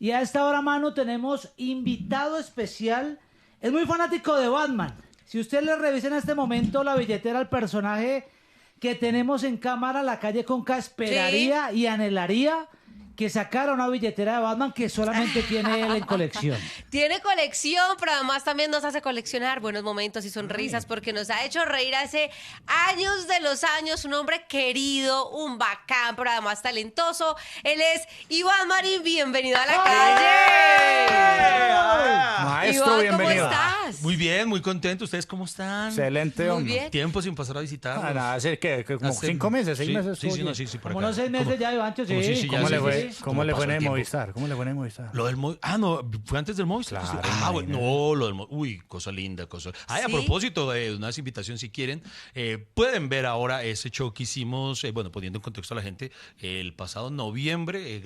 Y a esta hora, mano, tenemos invitado especial. Es muy fanático de Batman. Si usted le revisa en este momento la billetera al personaje que tenemos en cámara, la calle Conca esperaría y anhelaría que sacara una billetera de Batman que solamente tiene él en colección. Tiene colección, pero además también nos hace coleccionar buenos momentos y sonrisas porque nos ha hecho reír hace años de los años. Un hombre querido, un bacán, pero además talentoso. Él es Iván Marín. Bienvenido a la calle. Maestro, Iván, bienvenido. ¿cómo estás? Muy bien, muy contento. ¿Ustedes cómo están? Excelente, Muy hombre. bien. Tiempo sin pasar a visitarnos. Nada, hace que como 5 meses, 6 meses. Sí, oye. sí, por Como acá. unos 6 meses ya, Ivancho, como sí. sí, ¿Cómo ya le sí, fue? sí. ¿Cómo le pasó fue en el el tiempo? Movistar? ¿Cómo le fue en el Movistar? Lo del no, fue antes del Movistar. Claro, Bueno, no, lo del uy, cosa linda, cosa. Ay, ¿Sí? A propósito de una invitación, si quieren, pueden ver ahora ese show que hicimos, poniendo en contexto a la gente, el pasado noviembre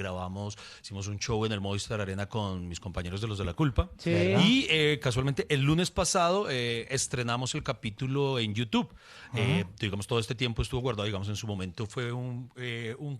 hicimos un show en el Movistar Arena con mis compañeros de Los de la Culpa. Sí. Y casualmente el lunes pasado estrenamos el capítulo en YouTube. Digamos, todo este tiempo estuvo guardado, digamos, en su momento fue un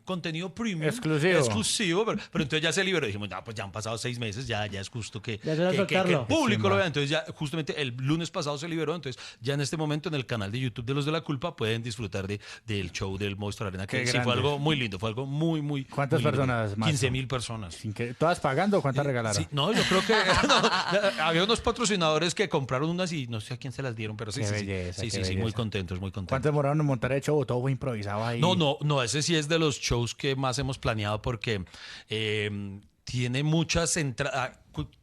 contenido premium. Exclusivo, pero entonces ya se liberó. Dijimos, pues ya han pasado 6 meses, ya es justo que el público lo vea. Entonces ya justamente el lunes pasado se liberó, entonces ya en este momento en el canal de YouTube de Los de la Culpa pueden disfrutar del show del Movistar Arena, que sí fue algo muy lindo, fue algo muy, muy ¿Cuántas muy lindo. personas más? 15,000 personas. ¿Todas pagando o cuántas regalaron? Sí, no, yo creo que había unos patrocinadores que compraron unas y no sé a quién se las dieron, pero sí, Qué sí, belleza, sí, qué sí, belleza. muy contentos, muy contentos. ¿Cuánto demoraron en montar el show? Todo fue improvisado ahí. No, ese sí es de los shows que más hemos planeado porque tiene muchas entradas.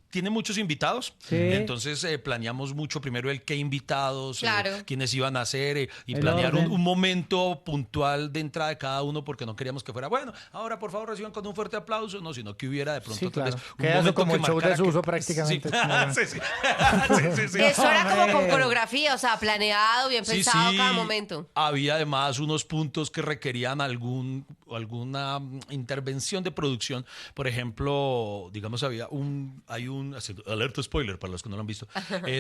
Tiene muchos invitados, Sí. entonces planeamos mucho primero el qué invitados, Claro. quiénes iban a hacer y El planear orden. un momento puntual de entrada de cada uno porque no queríamos que fuera, bueno, ahora por favor reciban con un fuerte aplauso, no, sino que hubiera de pronto Sí, tal vez claro. un Queda eso momento como que el show de marcara Suso que- prácticamente. Sí, sí. Eso era como con Hombre. coreografía, o sea, planeado, bien Sí, pensado sí. cada momento. Había además unos puntos que requerían alguna intervención de producción. Por ejemplo, digamos, hay un alerta spoiler para los que no lo han visto.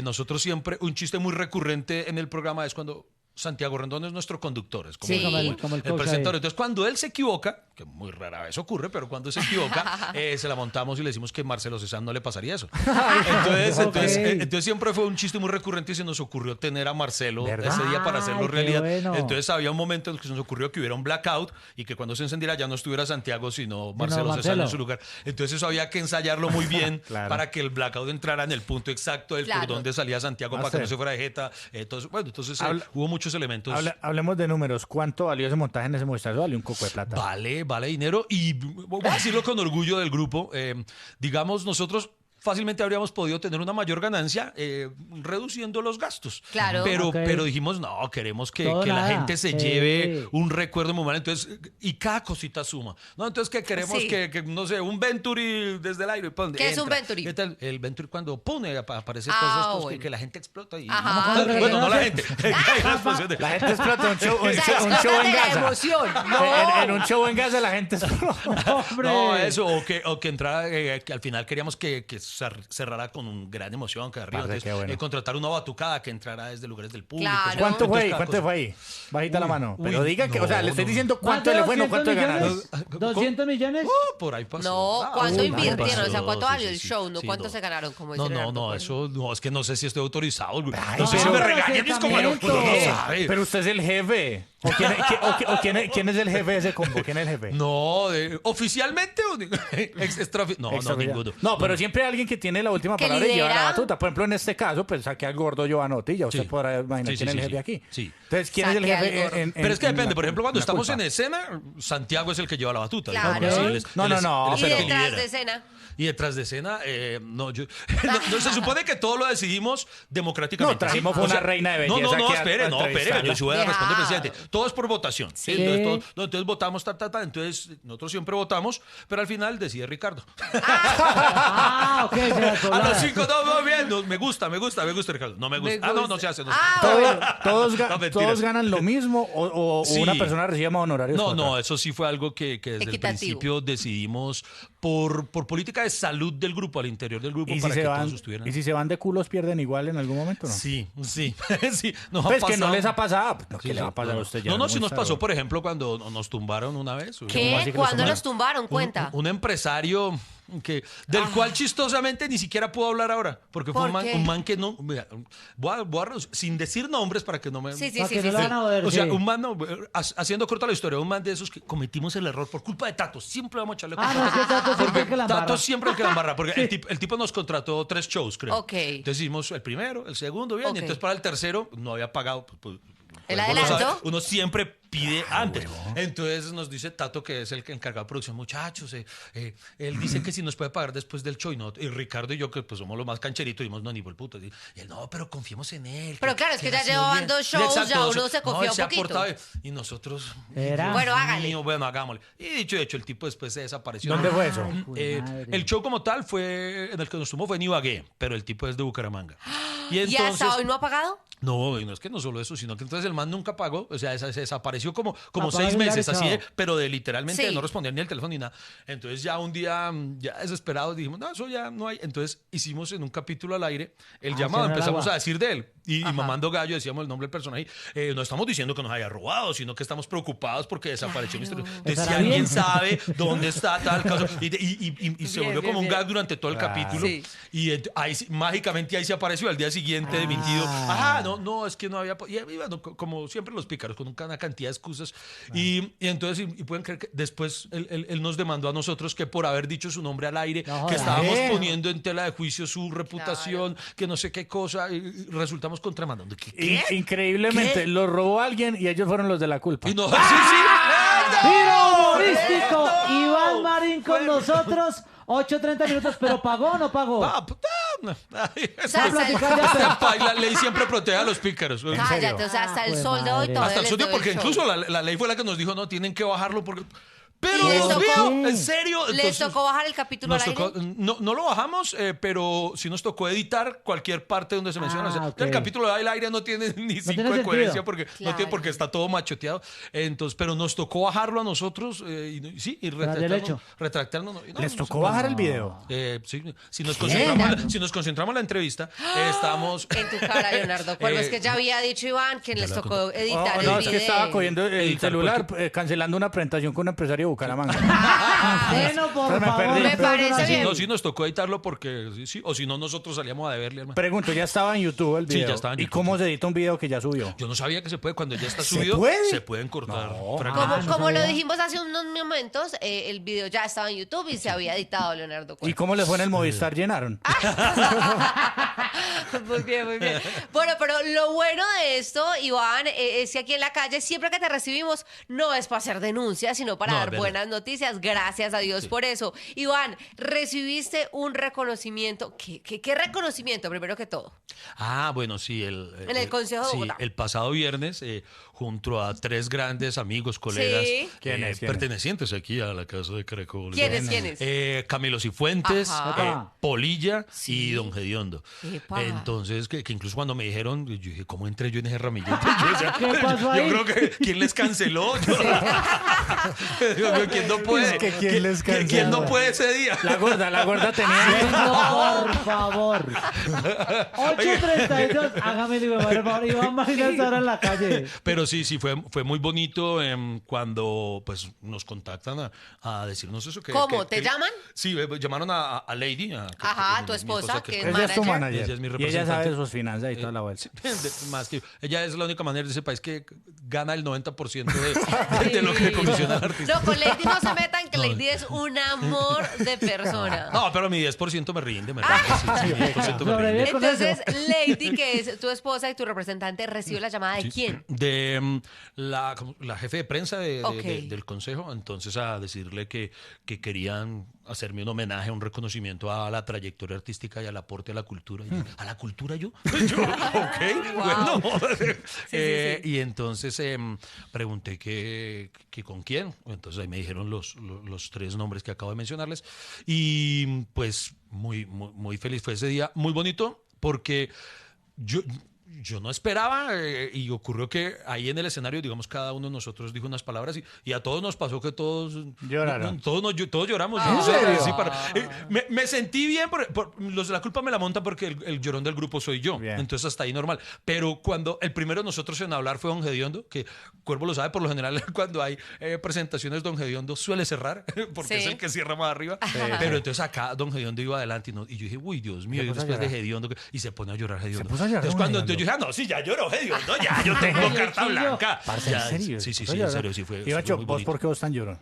Nosotros siempre, un chiste muy recurrente en el programa es cuando Santiago Rendón es nuestro conductor, es como, Sí. Como el coach presentador. ahí. Entonces, cuando él se equivoca, que muy rara vez ocurre, pero cuando se equivoca, se la montamos y le decimos que Marcelo Cezanne no le pasaría eso. Entonces siempre fue un chiste muy recurrente y se nos ocurrió tener a Marcelo ¿Verdad? ese día para hacerlo Ay, qué realidad. bueno. Entonces había un momento en que se nos ocurrió que hubiera un blackout y que cuando se encendiera ya no estuviera Santiago, sino Marcelo Cezanne en su lugar. Entonces eso había que ensayarlo muy bien Claro. para que el blackout entrara en el punto exacto del por Claro. donde salía Santiago para que no se fuera de jeta. Entonces hubo muchos elementos. Hablemos de números. ¿Cuánto valió ese montaje en ese Movistar? Valió un coco de plata. Vale dinero y voy a decirlo con orgullo del grupo. Digamos, nosotros fácilmente habríamos podido tener una mayor ganancia reduciendo los gastos. Claro. Pero dijimos, no, queremos que Todo la nada. gente se Sí. lleve un recuerdo muy mal. Entonces, y cada cosita suma. ¿No? Entonces, que queremos Sí. que, no sé, un Venturi desde el aire. ¡Pum! ¿Qué es un entra. Venturi? ¿Qué tal? El Venturi cuando pone, aparece Ah, todas esas cosas bueno. que la gente explota. Y, Ajá. bueno, no la gente. Hay una explosión de- La gente explota un show, O sea, un explota show en de la Gaza. emoción. En un show en Gaza la gente explota. ¡Hombre! No, eso, o que entrara, que al final queríamos que cerrara con un gran emoción, que arriba. Parce, Entonces, qué bueno. contratar una batucada que entrara desde lugares del público. Claro. ¿Sí? ¿Cuánto fue ahí? Entonces, ¿Cuánto fue ahí? Bajita la mano. uy, Pero diga que, o sea, le estoy no. diciendo cuánto ¿Más de le fue, no 200 cuánto ganaron. millones? ¿200 millones? Por ahí pasó. No, ¿cuánto uy, invirtieron? pasó, O sea, ¿cuánto sí, valió sí, el sí, show? ¿No sí, cuánto se ganaron? Como No, dice no, Leonardo, no, por eso, no, es que no sé si estoy autorizado. Ay, No sé si no, me pero regañan, es como, acercamiento. uno no sabe. Pero usted es el jefe. ¿Quién es el jefe de ese combo? ¿Quién es el jefe? No, oficialmente o no, Extra- ninguno. No, pero siempre hay alguien que tiene la última Que palabra y lleva la lidera. batuta. Por ejemplo, en este caso, pues saqué al gordo Giovanotti, ya usted Sí. podrá imaginar Sí, quién sí, es el sí, jefe aquí. sí. Entonces, ¿quién es el Saque al jefe gordo. Pero es que depende, por ejemplo, cuando en la estamos culpa? en escena, Santiago es el que lleva la batuta. Claro. digamos, Ok. él es- No, él no, es- no, él es Y el que detrás lidera. de escena. Y detrás de escena, no, se supone que todo lo decidimos democráticamente. No, trajimos ¿sí? una reina de belleza No, aquí a espere, entrevistarla. yo sí voy a responder, Ya. presidente. Todo es por votación. ¿sí? Sí. Entonces votamos, entonces nosotros siempre votamos, pero al final decide Ricardo. Ah, ok, se la A colaron. los 5, no, bien, me gusta, Ricardo. No me gusta. Me No, gusta. no se hace. No, Ah, se hace. bueno. No, mentiras. ¿Todos ganan lo mismo o Sí. una persona recibe más honorarios? que No, otra? eso sí fue algo que desde el Equitativo. principio decidimos por política de salud del grupo, al interior del grupo, ¿Y si, para se que van, todos estuvieran. ¿Y si se van de culos pierden igual en algún momento, no? Sí, sí. Nos ha Pues que no pasado. les ha pasado. No, Sí, ¿qué le sí, va a pasar a usted ya? No, sí nos Movistar, pasó, güey. por ejemplo, cuando nos tumbaron una vez. ¿Qué? así que ¿Cuándo los los tumbaron? Cuenta. Un empresario, del cual chistosamente ni siquiera puedo hablar ahora, porque fue ¿Por qué? un man que no, mira, sin decir nombres para que no me... Sí, sí, Para sí, que sí, no sí. lo van a joder, O sea, sí. un man, no, haciendo corta la historia, un man de esos que cometimos el error por culpa de Tato. Siempre vamos a echarle culpa. No, es que Tato siempre que la embarra. Tato siempre el que la embarra, porque el tipo nos contrató 3 shows, creo. Ok. Entonces hicimos el primero, el segundo, bien, Ok. y entonces para el tercero no había pagado. ¿El vos lo adelanto? sabes, uno siempre pide antes. Entonces nos dice Tato, que es el encargado de producción, muchachos, él dice que si nos puede pagar después del show, y Ricardo y yo, que pues somos los más cancheritos, dijimos, no, ni por puto. Y él, no, pero confiemos en él. Pero claro, es que él ya ha sido llevaban bien". 2 shows, Exacto, ya 2 uno se confía él un ha poquito. aportado, y nosotros... Era. Bueno, hágale. Mío, bueno, hagámosle. Y dicho y hecho, el tipo después se desapareció. ¿Dónde fue eso? Ay, madre. El show como tal fue, en el que nos tomó fue en Ibagué, pero el tipo es de Bucaramanga. Y ¿Y hasta hoy no ha pagado? no, y no es que no solo eso, sino que entonces el man nunca pagó, o sea, se desapareció como Apaga 6 el meses, chao. así, pero de literalmente Sí. no respondía ni el teléfono ni nada. Entonces ya un día, ya desesperados, dijimos, no, eso ya no hay. Entonces hicimos en un capítulo al aire el llamado, se me empezamos agua. a decir de él, y mamando gallo decíamos el nombre del personaje. No estamos diciendo que nos haya robado, sino que estamos preocupados porque desapareció misterioso. Entonces, si Estará alguien bien. sabe dónde está tal caso, y se volvió como un gag durante todo el capítulo. Sí. Y ahí mágicamente ahí se apareció al día siguiente dimitido. No, es que no había. Y bueno, como siempre los pícaros, con una cantidad de excusas. Y entonces, y pueden creer que después él nos demandó a nosotros que por haber dicho su nombre al aire, No que jodas. estábamos poniendo en tela de juicio su reputación, que no sé qué cosa, y resultamos contramandando. ¿Qué? Increíblemente, ¿Qué? lo robó alguien y ellos fueron los de la culpa. Y no, sí, sí. Tiro humorístico. Iván Marín con nosotros. 8:30 minutos, pero ¿pagó o no pagó? Ah, puta. O sea, Este la ley siempre protege a los pícaros. Cállate, o sea, hasta el Jue sol de hoy madre. todavía Hasta el les suyo, doy porque show. incluso la ley fue la que nos dijo, no, tienen que bajarlo porque... Pero, ¿Y les Dios tocó? mío, ¿en serio? ¿Les Entonces, tocó bajar el capítulo al nos aire? tocó, no lo bajamos, pero sí nos tocó editar cualquier parte donde se menciona. O sea, ok. el capítulo de al aire no tiene ni 5 tiene de sentido. coherencia porque no Claro. tiene, porque está todo machoteado. Entonces, pero nos tocó bajarlo a nosotros y del hecho. retractarnos. Les tocó bajar el video. Sí, si nos concentramos en la entrevista, estamos... En tu cara, Leonardo Cuervo. Es que ya había dicho Iván que les tocó editar el No, video. es que estaba cogiendo el Editar celular, cancelando una presentación con un empresario de Bucaramanga. Bueno, por Me favor. perdí. Me parece bien. No, sí nos tocó editarlo porque sí, o si no nosotros salíamos a deberle, hermano. Pregunto, ¿ya estaba en YouTube el Sí, video? ya estaba en ¿Y YouTube. cómo se edita un video que ya subió? Yo no sabía que se puede, cuando ya está ¿Se subido, puede? se pueden cortar Como, fragmentos. no como lo sabía. dijimos hace unos momentos, el video ya estaba en YouTube y se había editado Leonardo ¿Y Cuervo. cómo les fue en el Movistar? ¿Llenaron? Muy bien, muy bien. Bueno, pero lo bueno de esto, Iván, es que aquí en la calle, siempre que te recibimos, no es para hacer denuncias, sino para No, es dar verdad. buenas noticias. Gracias a Dios por eso. Iván, recibiste un reconocimiento. ¿Qué reconocimiento, primero que todo? Bueno, sí. En el Consejo de sí, Bogotá. el pasado viernes, junto a 3 grandes amigos, colegas, Sí. ¿Quiénes? pertenecientes aquí a la Casa de Caracol. ¿Quiénes? Camilo Cifuentes, Ajá. Polilla Sí. y Don Gediondo. Epa. Entonces, que incluso cuando me dijeron, yo dije, ¿cómo entré yo en ese ramillete? Yo, o sea, ¿Qué pasó yo ahí? creo que ¿quién les canceló? Dios mío, ¿quién no puede? Es que ¿quién les ¿Quién canceló? no puede ese día? La gorda tenía... Bueno, por favor. 8:32. Hágame el por favor. Iván Marín está ahora en la calle. Pero sí, fue muy bonito cuando pues nos contactan a decirnos eso. ¿Cómo? ¿Te llaman? Sí, llamaron a Lady. Ajá, mi tu esposa, que es Ella es tu manager. manager. Ella es mi y ella representante. sabe de sus finanzas y toda la vuelta. Más que ella es la única manera de ese país que gana el 90% de lo que comisiona el artista. No, con Lady no se metan, que Lady es un amor de persona. No, pero mi 10% me rinde, me rinde. Sí, mi 10% me Sobrevive. rinde. con Entonces, eso. Lady, que es tu esposa y tu representante, recibe la llamada de quién. De la jefe de prensa Ok. del consejo, entonces a decirle que querían hacerme un homenaje, un reconocimiento a la trayectoria artística y al aporte a la cultura. Y yo, ¿a la cultura yo? Yo, ok, bueno. sí. Y entonces pregunté que con quién. Entonces ahí me dijeron los 3 nombres que acabo de mencionarles. Y pues muy feliz fue ese día, muy bonito, porque yo no esperaba y ocurrió que ahí en el escenario, digamos, cada uno de nosotros dijo unas palabras y a todos nos pasó que todos lloraron. Todos lloramos. ¿En serio? Sí, me sentí bien, los de la culpa me la montan porque el llorón del grupo soy yo. Bien. Entonces hasta ahí normal. Pero cuando el primero de nosotros en hablar fue Don Gediondo, que Cuervo lo sabe, por lo general cuando hay presentaciones Don Gediondo suele cerrar, porque es el que cierra más arriba. Sí. Pero entonces acá Don Gediondo iba adelante y yo dije, uy, Dios mío, y después de Gediondo, y se pone a llorar Gediondo. Entonces cuando yo dije, no, sí, ya lloró Gediondo, ya, yo tengo carta blanca. ¿En serio? Sí, en serio, sí fue. Ivacho, muy ¿vos bonito. por qué vos tan llorón?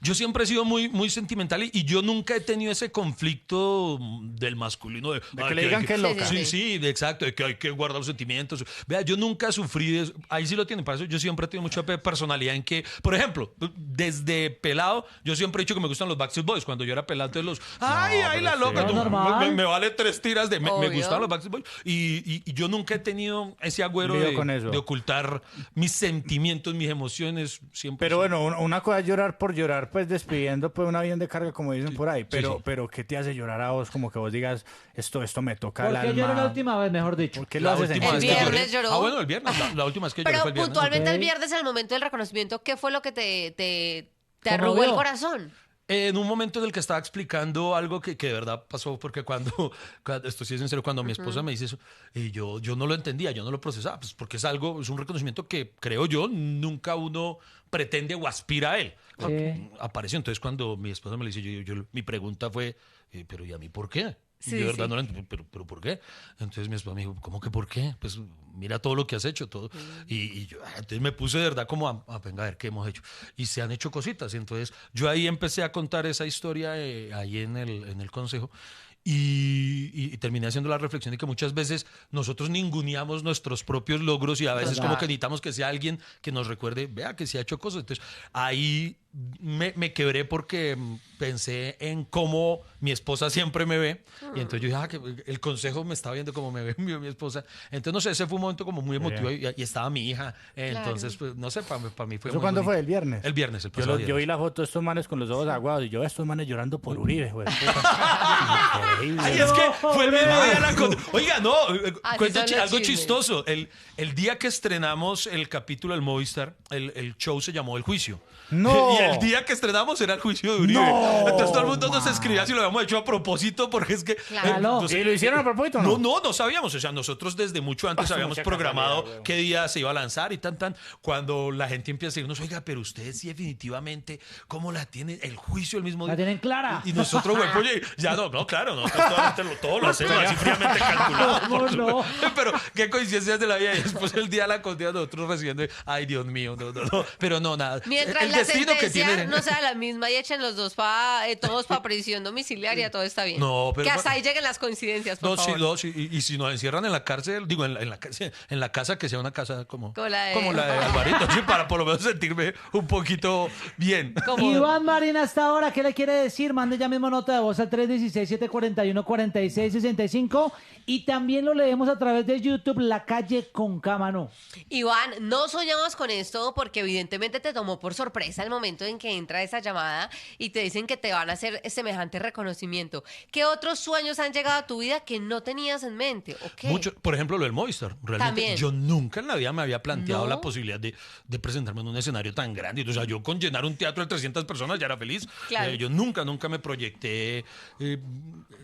Yo siempre he sido muy sentimental y yo nunca he tenido ese conflicto del masculino. De que le digan que es loca. Sí, exacto, de que hay que guardar los sentimientos. Vea, yo nunca sufrí de eso. Ahí sí lo tienen. Para eso yo siempre he tenido mucha personalidad en que, por ejemplo, desde pelado, yo siempre he dicho que me gustan los Backstreet Boys. Cuando yo era pelado, entonces ay, la loca. No, normal. Me vale 3 tiras de... Me Obvio. gustaban los Backstreet Boys. Y yo nunca he tenido ese agüero Lío con eso. de ocultar mis sentimientos, mis emociones. Siempre. Pero bueno, una cosa es llorar por llorar, pues despidiendo pues un avión de carga, como dicen por ahí. Pero ¿qué te hace llorar a vos? Como que vos digas, esto me toca el ¿Por qué alma. lloró la última vez, mejor dicho? ¿Por qué lo haces en última El vez que lloré. viernes lloró. Bueno, el viernes. La última vez que lloré Pero fue el viernes. puntualmente Ok. el viernes, en el momento del reconocimiento, ¿qué fue lo que te ¿Cómo arrugó el vio? corazón? En un momento en el que estaba explicando algo que de verdad pasó, porque cuando esto sí es en serio, cuando mi esposa me dice eso, y yo no lo entendía, yo no lo procesaba, pues porque es un reconocimiento que creo yo, nunca uno pretende o aspira a él. Sí. Apareció. Entonces cuando mi esposa me lo dice, mi pregunta fue, pero ¿y a mí por qué? Y Sí, de verdad sí. no lo entiendo, pero ¿por qué? Entonces mi esposa me dijo, ¿cómo que por qué? Pues mira todo lo que has hecho, todo. Y yo, entonces me puse de verdad como venga, a ver qué hemos hecho. Y se han hecho cositas. Entonces yo ahí empecé a contar esa historia ahí en el consejo. Y terminé haciendo la reflexión de que muchas veces nosotros ninguneamos nuestros propios logros y a veces como que necesitamos que sea alguien que nos recuerde, vea que se ha hecho cosas. Entonces ahí me quebré porque pensé en cómo mi esposa siempre me ve y entonces yo dije, que el consejo me estaba viendo como me ve mi esposa. Entonces no sé, ese fue un momento como muy emotivo y estaba mi hija. Entonces, pues, no sé, para mí fue ¿Eso muy cuándo bonito. fue? ¿El viernes? El viernes, el pasado Yo viernes. vi la foto de estos manes con los ojos aguados y yo, estos manes llorando por Uribe, güey. Puta. Increíble. Ay, es que fue el mismo día la Oiga, no, Así cuento son los algo chismes. chistoso. El día que estrenamos el capítulo del Movistar, el show se llamó El Juicio. No. Y el día que estrenamos era el juicio de Uribe. No. Entonces todo el mundo nos escribía si lo habíamos hecho a propósito, porque es que. Claro. ¿Y lo hicieron a propósito o no? No sabíamos. O sea, nosotros desde mucho antes habíamos mucha programado casualidad, qué día se iba a lanzar y tan. Cuando la gente empieza a decirnos, oiga, pero ustedes sí, definitivamente, ¿cómo la tienen? El juicio el mismo día. La tienen clara. Y nosotros, güey, oye, ya no, claro, nosotros todo lo hacemos así fríamente calculado. ¿Cómo por no? supuesto. Pero qué coincidencias de la vida. Y después el día de la condena nosotros recibiendo, ay, Dios mío, no. Pero no, nada. Mientras el la destino que sentencia tiene. no sea la misma y echen los dos todos para prisión domiciliaria, todo está bien. No, pero- que hasta ahí lleguen las coincidencias, por favor. Y si nos encierran en la cárcel, digo, en la casa, que sea una casa como Como la de- Alvarito, sí, para por lo menos sentirme un poquito bien. Como- Iván Marín, hasta ahora, ¿qué le quiere decir? Mande ya mismo nota de voz al 316-741-4665 y también lo leemos a través de YouTube, La Calle con Cámano. Iván, no soñamos con esto porque evidentemente te tomó por sorpresa el momento en que entra esa llamada y te dicen que te van a hacer semejante reconocimiento. ¿Qué otros sueños han llegado a tu vida que no tenías en mente? ¿O qué? Mucho, por ejemplo, lo del Movistar. Realmente También. yo nunca en la vida me había planteado ¿No? la posibilidad de presentarme en un escenario tan grande. O sea, yo con llenar un teatro de 300 personas ya era feliz. Claro. Yo nunca me proyecté.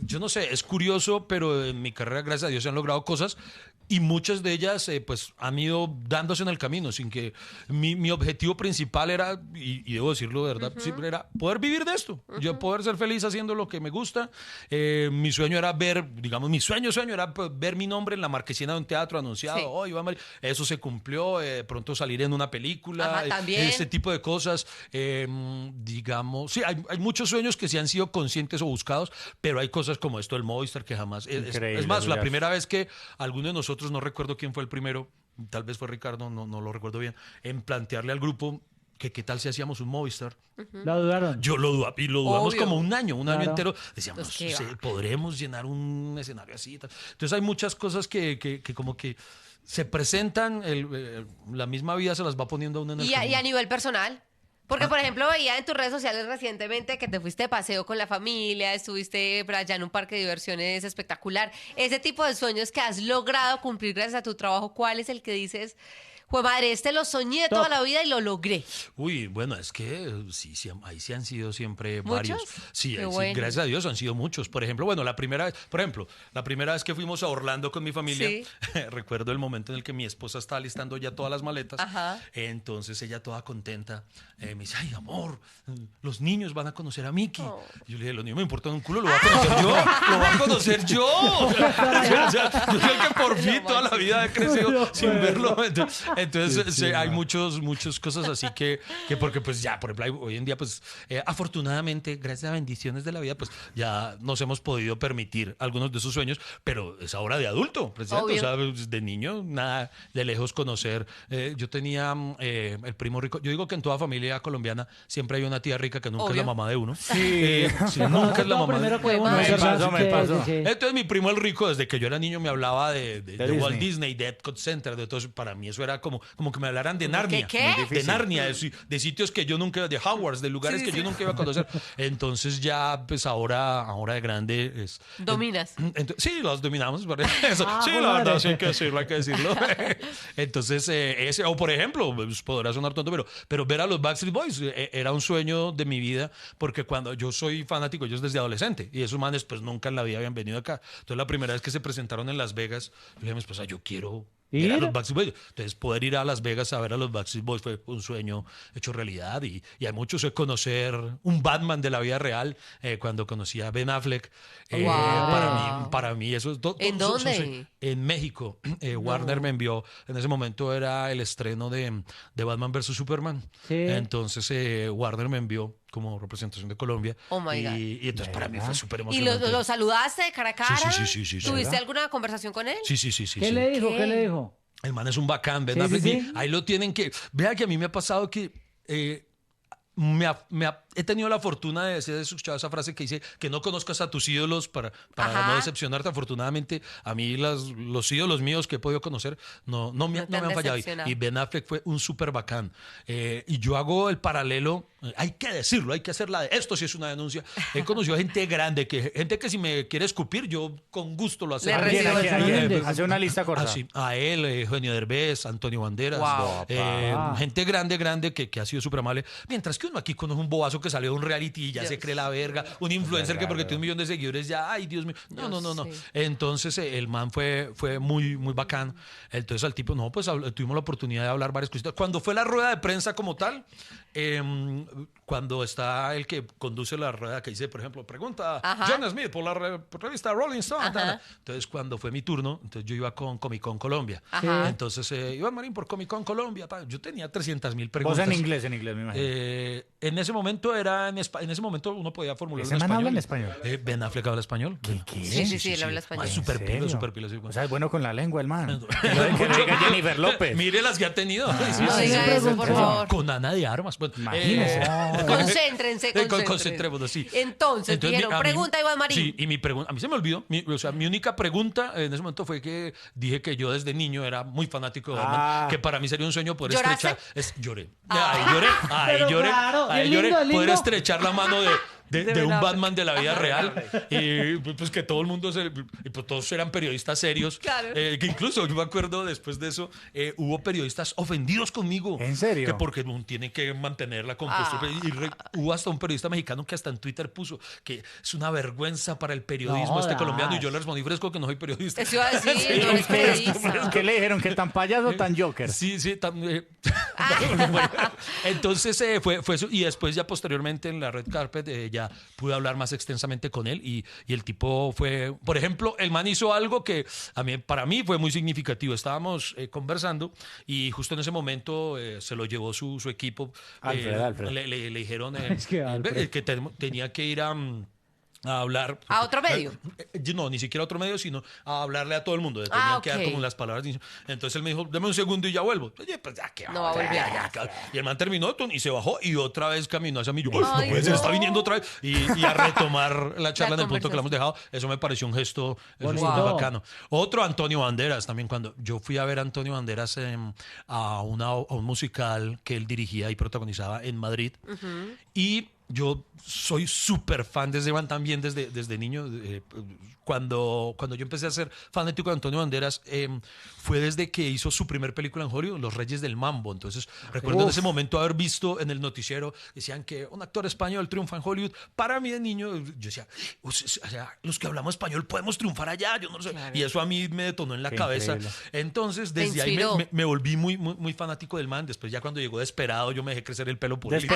Yo no sé, es curioso, pero en mi carrera, gracias a Dios, se han logrado cosas y muchas de ellas pues han ido dándose en el camino sin que mi objetivo principal era, y debo decirlo de verdad, siempre era poder vivir de esto, yo poder ser feliz haciendo lo que me gusta. Mi sueño era mi sueño era pues, ver mi nombre en la marquesina de un teatro anunciado. Sí. Oh, Iván Marín. Eso se cumplió, pronto salir en una película, Ajá, también. ese tipo de cosas. Sí, hay muchos sueños que sí han sido conscientes o buscados, pero hay cosas como esto del Movistar que jamás. Increíble, Es más, la Julián. primera vez que alguno de nosotros, no recuerdo quién fue el primero, tal vez fue Ricardo, no lo recuerdo bien, en plantearle al grupo que qué tal si hacíamos un Movistar. ¿La dudaron? Yo lo dudamos Obvio. como un año Claro. entero. Decíamos, Pues, ¿qué va? podremos llenar un escenario así y tal. Entonces hay muchas cosas que como que se presentan, la misma vida se las va poniendo a uno en el ¿Y a camino. nivel personal? Porque, por ejemplo, veía en tus redes sociales recientemente que te fuiste de paseo con la familia, estuviste por allá en un parque de diversiones espectacular. Ese tipo de sueños que has logrado cumplir gracias a tu trabajo, ¿cuál es el que dices, jue madre, este lo soñé toda la vida y lo logré? Uy, bueno, es que sí, ahí sí han sido siempre ¿Muchos? varios. Sí, Qué sí, bueno. gracias a Dios han sido muchos. Por ejemplo, bueno, la primera vez que fuimos a Orlando con mi familia, Sí. recuerdo el momento en el que mi esposa estaba listando ya todas las maletas. Ajá. Entonces ella toda contenta me dice, ay, amor, los niños van a conocer a Mickey. Oh. Y yo le dije, los niños me importan un culo, lo voy a conocer yo, lo voy a conocer yo. O sea, yo creo que por fin toda la vida he crecido sin verlo. Entonces hay muchas cosas así que porque pues ya, por ejemplo, hoy en día pues afortunadamente, gracias a bendiciones de la vida, pues ya nos hemos podido permitir algunos de esos sueños, pero es ahora de adulto, precisamente. O sea, de niño, nada de lejos conocer. Yo tenía el primo rico. Yo digo que en toda familia colombiana siempre hay una tía rica que nunca es la mamá de uno. Sí. Sí, nunca es la mamá de primero que uno. Me eso pasó, sí, me pasó. sí, sí. Entonces mi primo el rico, desde que yo era niño, me hablaba de Walt Disney. Disney, de Epcot Center, de todo eso. Para mí eso era como que me hablaran de Narnia. ¿Qué? De Narnia, de sitios que yo nunca, de Hogwarts, de lugares que yo nunca iba a conocer. Entonces ya, pues ahora de grande es... ¿Dominas? Sí, los dominamos. Por eso. Sí, la madre. verdad, sí hay que decirlo, Entonces, ese, o por ejemplo, pues, podrá sonar tonto, pero ver a los Backstreet Boys era un sueño de mi vida, porque cuando yo soy fanático, ellos desde adolescente, y esos manes pues nunca en la vida habían venido acá. Entonces la primera vez que se presentaron en Las Vegas, yo le dije a mi esposa, yo quiero ver a los Backstreet Boys. Entonces poder ir a Las Vegas a ver a los Backstreet Boys fue un sueño hecho realidad, y hay mucho de conocer un Batman de la vida real, cuando conocí a Ben Affleck. Wow. Para mí eso es todo. ¿En dónde? En México. Warner me envió, en ese momento era el estreno de Batman vs. Superman. Sí. Entonces Warner me envió como representación de Colombia. Oh, my God. Y entonces para mí fue súper ¿Y emocionante. lo saludaste de cara a cara? Sí. ¿Tuviste alguna conversación con él? Sí. ¿Qué le dijo? ¿Qué? ¿Qué le dijo? El man es un bacán, Ben Sí, Affleck. sí. Ahí lo tienen que... Vea que a mí me ha pasado que... he tenido la fortuna de escuchar esa frase que dice que no conozcas a tus ídolos para Ajá. no decepcionarte. Afortunadamente, a mí los ídolos míos que he podido conocer no me te han han fallado. decepcionado. Y Ben Affleck fue un súper bacán. Y yo hago el paralelo, hay que decirlo, hay que hacerla de esto sí es una denuncia. He conocido gente grande, gente que si me quiere escupir, yo con gusto lo Le acepto. recibo ¿A quién? Excelente. Hace una lista corta. Así, a él, Eugenio Derbez, Antonio Banderas, Wow. gente grande que ha sido súper amable. Mientras que uno aquí conoce un bobazo que salió de un reality y ya Dios. se cree la verga, un influencer que porque tiene 1 millón de seguidores ya, ay, Dios mío. No. Sí. Entonces el man fue muy bacán. Entonces al tipo, no, pues tuvimos la oportunidad de hablar varias cositas. Cuando fue la rueda de prensa como tal, cuando está el que conduce la rueda que dice, por ejemplo, pregunta Ajá. John Smith por la revista Rolling Stone. Ajá. Entonces cuando fue mi turno, entonces yo iba con Comic Con Colombia. Ajá. Entonces, Iván Marín por Comic Con Colombia. Yo tenía 300,000 Vos preguntas. en inglés, me imagino. En ese momento en ese momento uno podía formular ¿Ese en man español. habla en español? Ben Affleck habla español. Sí, él habla español. Es súper ¿En pilo, serio? súper pilo. Sí. O sea, es bueno con la lengua, el man. Que lo diga Jennifer López. Mire las que ha tenido. No diga eso, por favor. Con Ana de Armas. Bueno, Imagínese. Concéntrense. concentrémonos, sí. Entonces, dijeron, a mí- pregunta Iván Marín. Sí, y mi pregunta, a mí se me olvidó. Mi única pregunta en ese momento fue que dije que yo desde niño era muy fanático de Batman, Ah. que para mí sería un sueño poder ¿Lloraste? estrechar. Lloré. Ah. Pero claro, Ahí es lloré. lindo, es Poder lindo. estrechar la mano de Ben un Affleck. Batman de la vida real. Y pues que todo el mundo, y pues todos eran periodistas serios. Claro. Que incluso yo me acuerdo después de eso, hubo periodistas ofendidos conmigo. ¿En serio? Que porque uno tiene que mantener la compostura. Hubo hasta un periodista mexicano que hasta en Twitter puso que es una vergüenza para el periodismo No este jodas. colombiano. Y yo le respondí fresco que no soy periodista. Eso iba a decir, no eres periodista. ¿Qué le dijeron? ¿Que tan payaso o tan joker? Sí, bueno, entonces fue eso. Y después ya posteriormente en la red carpet ya pude hablar más extensamente con él y el tipo fue, por ejemplo, el man hizo algo que para mí fue muy significativo. Estábamos conversando y justo en ese momento se lo llevó su equipo. Alfred. Le dijeron Es que Alfred. que tenía que ir a a hablar. ¿A otro medio? No, ni siquiera a otro medio, sino a hablarle a todo el mundo. Tenía que dar como las palabras. Entonces él me dijo, dame un segundo y ya vuelvo. Oye, pues ya que no va a volver. Y el man terminó y se bajó y otra vez caminó hacia mí. Yo, no puede ser, está viniendo otra vez. Y a retomar la charla en el punto que la hemos dejado. Eso me pareció un gesto muy bacano. Otro, Antonio Banderas, también cuando yo fui a ver a Antonio Banderas a un musical que él dirigía y protagonizaba en Madrid. Y yo soy súper fan de ese man también desde niño. Cuando yo empecé a ser fanático de Antonio Banderas, fue desde que hizo su primer película en Hollywood, Los Reyes del Mambo. Entonces, recuerdo en ese momento haber visto en el noticiero, decían que un actor español triunfa en Hollywood. Para mí de niño, yo decía, o sea, los que hablamos español podemos triunfar allá, yo no lo sé. Claro. Y eso a mí me detonó en la cabeza. Increíble. Entonces, desde ahí me volví muy fanático del man. Después ya cuando llegó Desperado, yo me dejé crecer el pelo por él.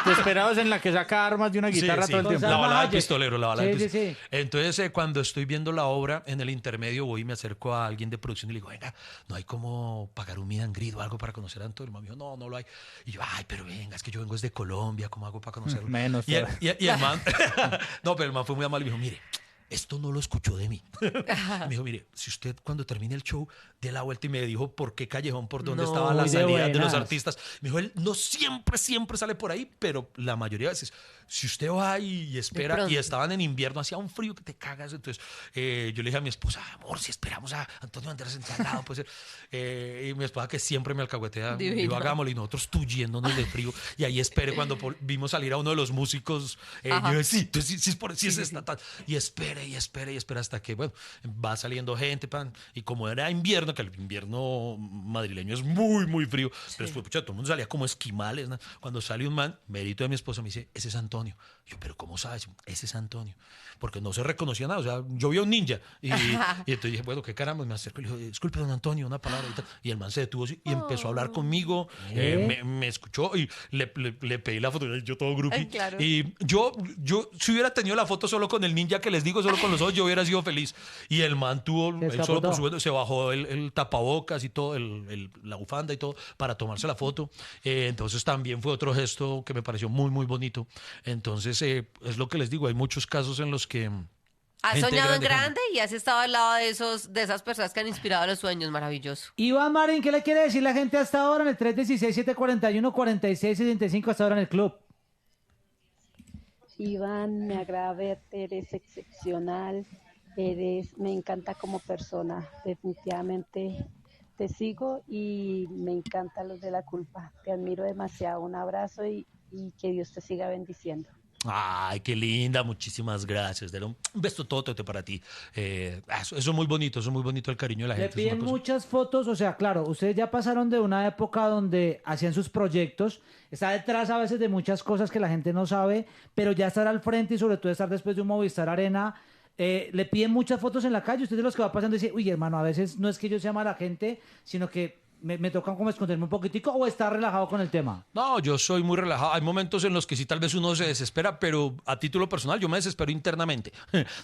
Desperado es en la que saca armas de una guitarra todo el tiempo. La balada del pistolero, la balada del pistolero. Entonces, cuando estoy viendo la obra, en el intermedio voy y me acerco a alguien de producción y le digo, venga, ¿no hay como pagar un meet and greet o algo para conocer a Antonio? Y me dijo, no lo hay. Y yo, ay, pero venga, es que yo vengo desde Colombia, ¿cómo hago para conocerlo? Menos. Y el man, no, pero el man fue muy amable y me dijo, mire, esto no lo escuchó de mí. Me dijo, mire, si usted cuando termine el show dé la vuelta, y me dijo por qué callejón, por dónde estaba la salida de los artistas. Me dijo, él no siempre sale por ahí, pero la mayoría de veces, si usted va y espera, y estaban en invierno, hacía un frío que te cagas. Entonces yo le dije a mi esposa, amor, si esperamos a Antonio Banderas al lado, puede ser. Y mi esposa, que siempre me alcahuetea, digo, hagámoslo, y nosotros tuyéndonos de frío. Y ahí esperé cuando vimos salir a uno de los músicos. Yo dije, sí es esta. Y espera hasta que, bueno, va saliendo gente, y como era invierno, que el invierno madrileño es muy frío, pero después, pucha, todo el mundo salía como esquimales, ¿no? Cuando sale un man, mérito de mi esposa, me dice, ese es Antonio. Yo, pero ¿cómo sabes? Ese es Antonio. Porque no se reconocía nada, o sea, yo vi a un ninja. Y entonces dije, bueno, qué caramba, me acerco y le dije, disculpe, don Antonio, una palabra. Y el man se detuvo y empezó a hablar conmigo, me escuchó y le pedí la foto, yo todo groupie. Claro. Y yo, si hubiera tenido la foto solo con el ninja que les digo, solo con los ojos, yo hubiera sido feliz. Y el man tuvo, él solo por su se bajó el tapabocas y todo, la bufanda y todo, para tomarse la foto. Entonces también fue otro gesto que me pareció muy bonito. Entonces, es lo que les digo, hay muchos casos en los que... Has soñado en grande y has estado al lado de esas personas que han inspirado los sueños. Maravilloso. Iván Marín, ¿qué le quiere decir la gente hasta ahora en el 316-741-4675 hasta ahora en el club? Iván, me agrada verte, eres excepcional, me encanta como persona, definitivamente te sigo y me encantan los de la culpa, te admiro demasiado, un abrazo y que Dios te siga bendiciendo. Ay, qué linda, muchísimas gracias. Un beso totote para ti. Eso es muy bonito, el cariño de la gente. Le piden muchas fotos, o sea, claro, ustedes ya pasaron de una época donde hacían sus proyectos, está detrás a veces de muchas cosas que la gente no sabe, pero ya estar al frente y sobre todo estar después de un Movistar Arena, le piden muchas fotos en la calle. Usted de los que va pasando dice, uy, hermano, a veces no es que yo sea mala gente, sino que me tocan como esconderme un poquitico, o estar relajado con el tema. No, yo soy muy relajado. Hay momentos en los que sí tal vez uno se desespera, pero a título personal yo me desespero internamente.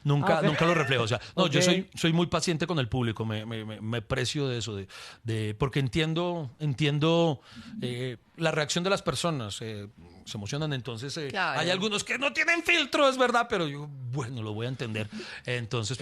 nunca lo reflejo. O sea, no, yo soy muy paciente con el público. Me precio de eso, porque entiendo la reacción de las personas. Se emocionan, entonces claro. Hay algunos que no tienen filtro, es verdad, pero yo, bueno, lo voy a entender. Entonces,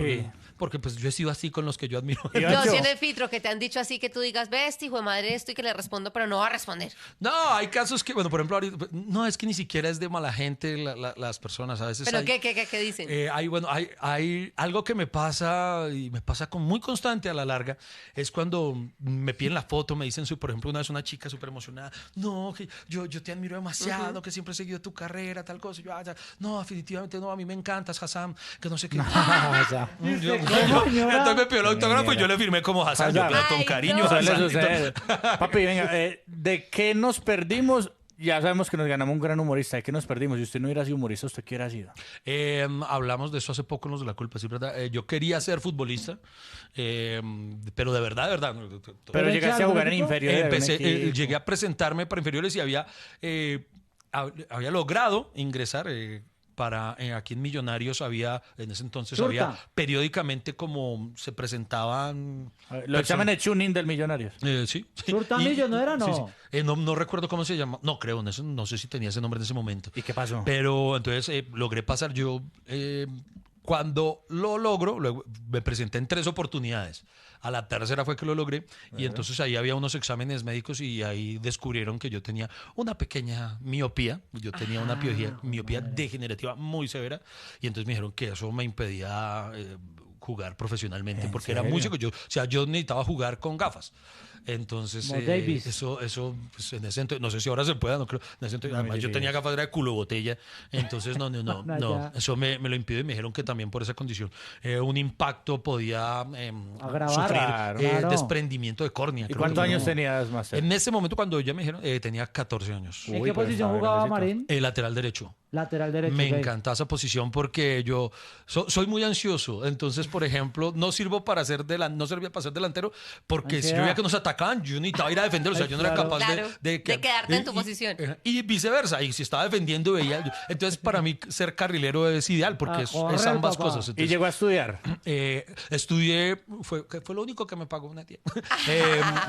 porque pues yo he sido así con los que yo admiro. Yo tiene filtro que te han dicho así que tú digas, ves, hijo de madre, esto y que le respondo, pero no va a responder. No, hay casos que, bueno, por ejemplo, ahorita, no, es que ni siquiera es de mala gente las personas, a veces. ¿Pero qué dicen? Hay algo que me pasa, y me pasa muy constante a la larga, es cuando me piden la foto, me dicen, por ejemplo, una vez una chica súper emocionada, no, que yo te admiro demasiado, que siempre he seguido tu carrera, tal cosa. Yo, no, definitivamente no, a mí me encantas, Hassan, que no sé qué. Entonces me pidió el autógrafo y yo le firmé como Hassan, yo, pero con cariño. Papi, venga, ¿de qué nos perdimos? Ya sabemos que nos ganamos un gran humorista. ¿De qué nos perdimos? Si usted no hubiera sido humorista, ¿usted qué hubiera sido? Hablamos de eso hace poco en Los de la Culpa, ¿sí, verdad? Yo quería ser futbolista, pero de verdad. Pero llegaste a jugar en inferiores. Llegué a presentarme para inferiores y había logrado ingresar aquí en Millonarios en ese entonces Churta. había periódicamente como se presentaban... Lo llaman el tuning del Millonarios. Sí. ¿Churta Millo no era, no? Sí. No recuerdo cómo se llama. No, creo, no sé si tenía ese nombre en ese momento. ¿Y qué pasó? Pero entonces logré pasar yo... Cuando lo logro, luego me presenté en 3 oportunidades. A la tercera fue que lo logré y entonces ahí había unos exámenes médicos y ahí descubrieron que yo tenía una pequeña miopía. Yo tenía una miopía degenerativa muy severa y entonces me dijeron que eso me impedía jugar profesionalmente porque era músico. Yo necesitaba jugar con gafas. Entonces, eso pues, en ese entonces, no sé si ahora se pueda, no creo. En ese entonces, además, yo tenía gafas de culo botella, entonces no, eso me lo impidió y me dijeron que también por esa condición un impacto podía sufrir desprendimiento de córnea. ¿Y cuántos años tenías, Master? En ese momento, cuando ya me dijeron, tenía 14 años. ¿En qué posición jugaba Marín? Lateral derecho. Lateral derecho. Me encanta esa posición porque yo soy muy ansioso. Entonces, por ejemplo, no servía para ser delantero porque si yo veía que nos atacaban, yo necesitaba ir a defender. O sea, yo no era capaz de quedarte en tu posición. Y viceversa. Y si estaba defendiendo, veía. Entonces, para mí, ser carrilero es ideal porque es ambas cosas. Entonces, ¿y llegó a estudiar? Estudié, fue lo único que me pagó una tía.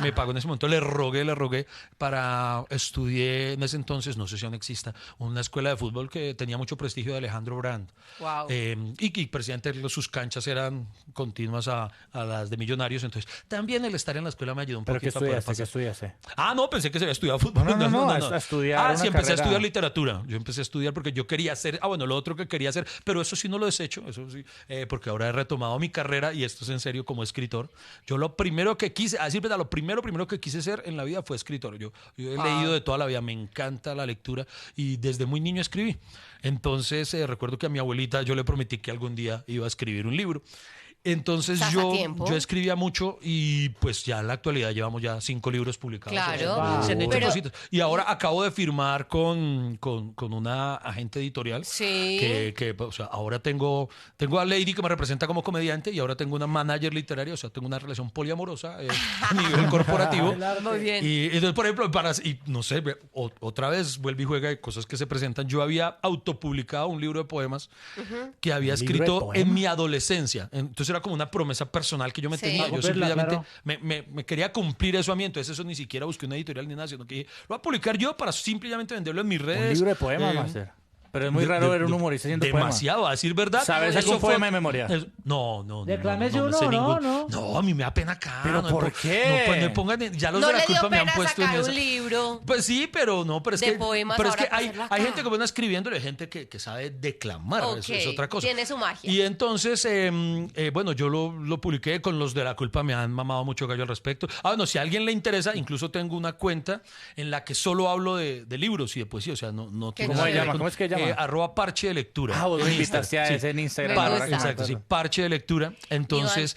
Me pagó en ese momento. Le rogué para estudié en ese entonces, no sé si aún exista, una escuela de fútbol que tenía mucho prestigio de Alejandro Brand. Wow. Y precisamente sus canchas eran continuas a las de Millonarios. Entonces, también el estar en la escuela me ayudó un poquito. ¿Pero qué estudiaste? No, pensé que se había estudiado fútbol. No. A estudiar sí, empecé a estudiar literatura. Yo empecé a estudiar porque yo quería hacer, lo otro que quería hacer, pero eso sí no lo desecho, eso sí, porque ahora he retomado mi carrera y esto es en serio como escritor. Yo lo primero que quise, lo primero que quise ser en la vida fue escritor. Yo he leído de toda la vida, me encanta la lectura y desde muy niño escribí. Entonces recuerdo que a mi abuelita yo le prometí que algún día iba a escribir un libro. Entonces yo escribía mucho y pues ya en la actualidad llevamos ya 5 libros publicados. Claro. Se han hecho cositas. Y ahora acabo de firmar con una agente editorial. Sí. Que o sea, ahora tengo a Lady que me representa como comediante y ahora tengo una manager literaria, o sea, tengo una relación poliamorosa a nivel corporativo. Muy bien. Y entonces, por ejemplo, no sé, otra vez vuelve y juega de cosas que se presentan. Yo había autopublicado un libro de poemas que había escrito en mi adolescencia. Entonces era como una promesa personal que yo me tenía. Yo simplemente me quería cumplir eso a mí. Entonces eso ni siquiera busqué una editorial ni nada, sino que dije, lo voy a publicar yo para simplemente venderlo en mis redes. Un libro de poemas, Master. Pero es muy raro ver un humorista haciendo poemas. Demasiado, a decir verdad. ¿Sabes algún poema de memoria? No. Declámese uno, No, a mí me da pena acá. ¿Pero por qué? No, pues me pongan, ya los de la culpa me han puesto en eso. Un libro. Pues sí, pero es de que poemas pero es que ahora hay gente que viene escribiendo y hay gente que sabe declamar. Eso es otra cosa. Tiene su magia. Y entonces, yo lo publiqué con los de la culpa, me han mamado mucho gallo al respecto. Si a alguien le interesa, incluso tengo una cuenta en la que solo hablo de libros y de poesía. O sea, no tiene ¿Cómo se llama? ¿Cómo es que llama? @parche de lectura. Vos lo invitaste a ese en Instagram. Exacto, sí, parche de lectura. Entonces,